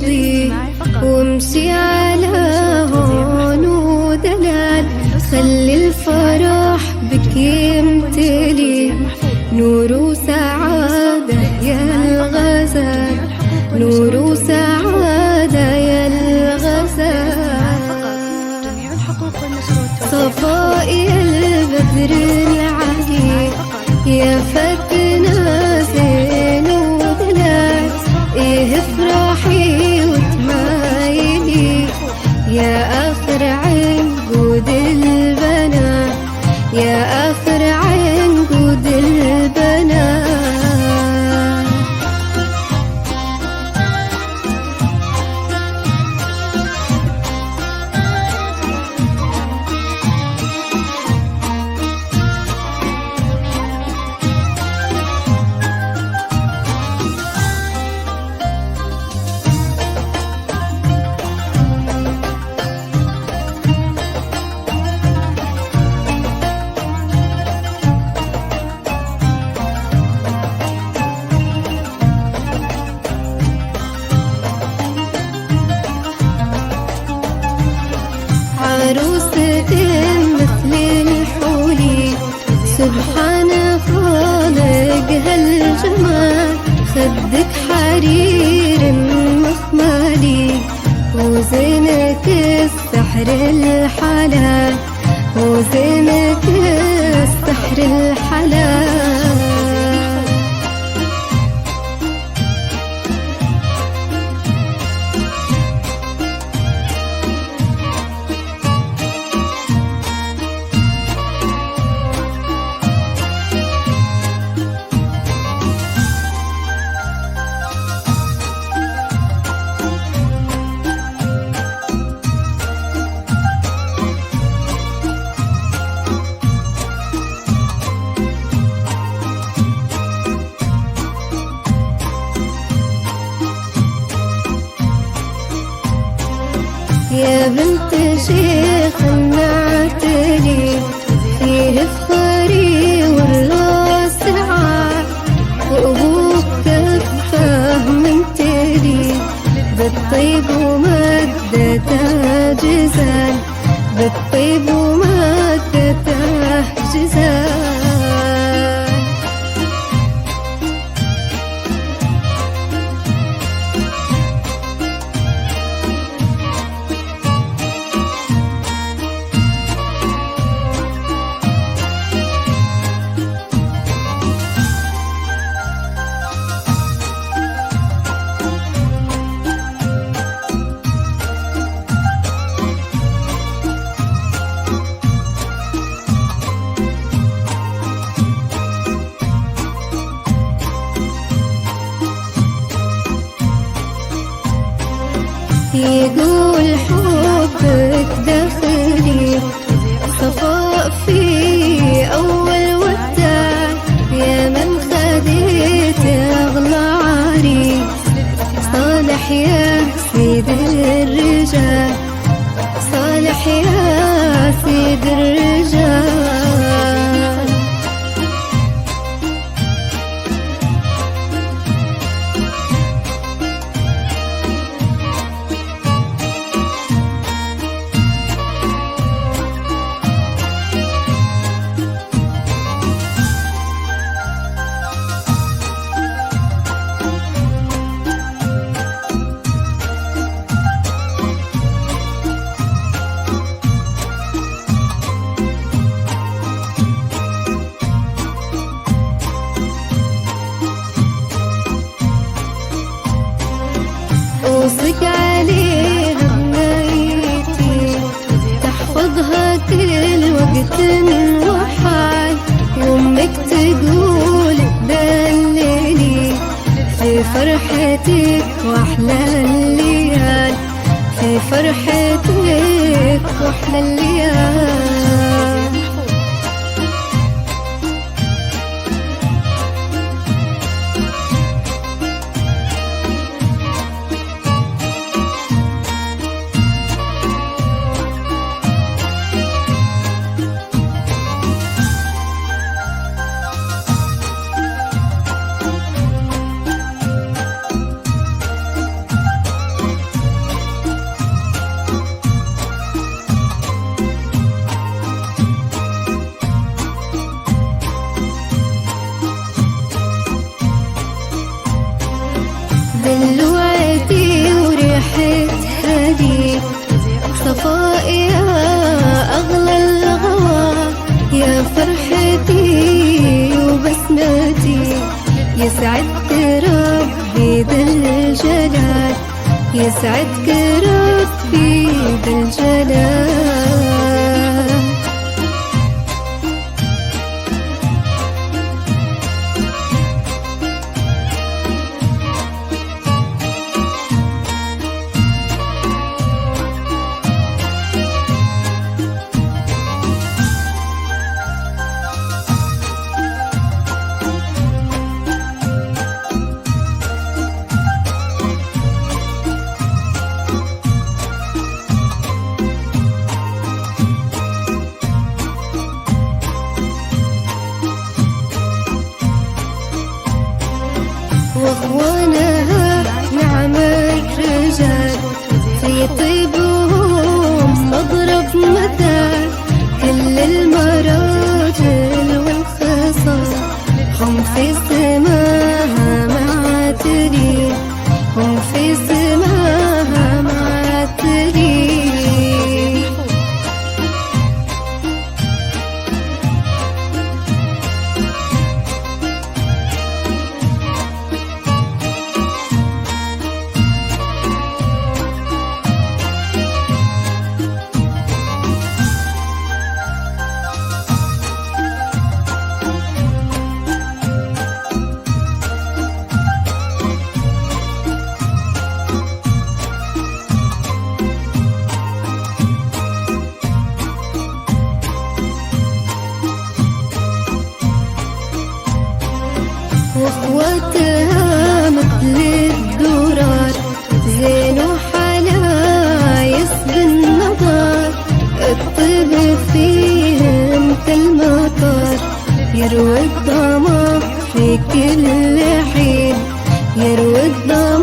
ترضي وامشي على هون ودلال، خلي الفرح بك يمتلي نور وسعادة يا الغزال، نور وسعادة يا الغزال. صفاء يا البدر العلي يا فتنا زين ودلال، ايه افرحي وتمايلي يا اخر عنقود البنات، يا اخر عنقود البنات. عروسة مثل الحولي سبحان خالق هالجمال، خدك حرير مخمالي وزينك السحر الحلال، وزينك السحر الحلال. يا بنت شيخ النعتلي فيه فخري والله سعاد، وأبوك كفاه من تلي بالطيب ومادته جزال، بالطيب ومادته جزال. يقول حبك داخلي صفاء في أول وداع، يا من خديت أغلى عريس صالح يا سيد الرجال، صالح يا سيد الرجال. أوصيك عليها بنيتي تحفظها كل وقت وحال، وأمك تقول دللي في فرحتك وأحلى الليال، في فرحتك وأحلى الليال. عليك صفاء يا أغلى الغوى، يا فرحتي وبسمتي، يسعدك ربي ذا الجلال، يسعدك ربي ذا الجلال. واخوانها نعمة رجال في طيبهم مضرب مثال، كل المراجل والخصال هم في سماها معترين، هم في سماها معترين. واخواتها مثل الدرار زين وحلايس بالنظر، الطيب فيهم كالمطر يروي الظما في كل حين، يروي الظما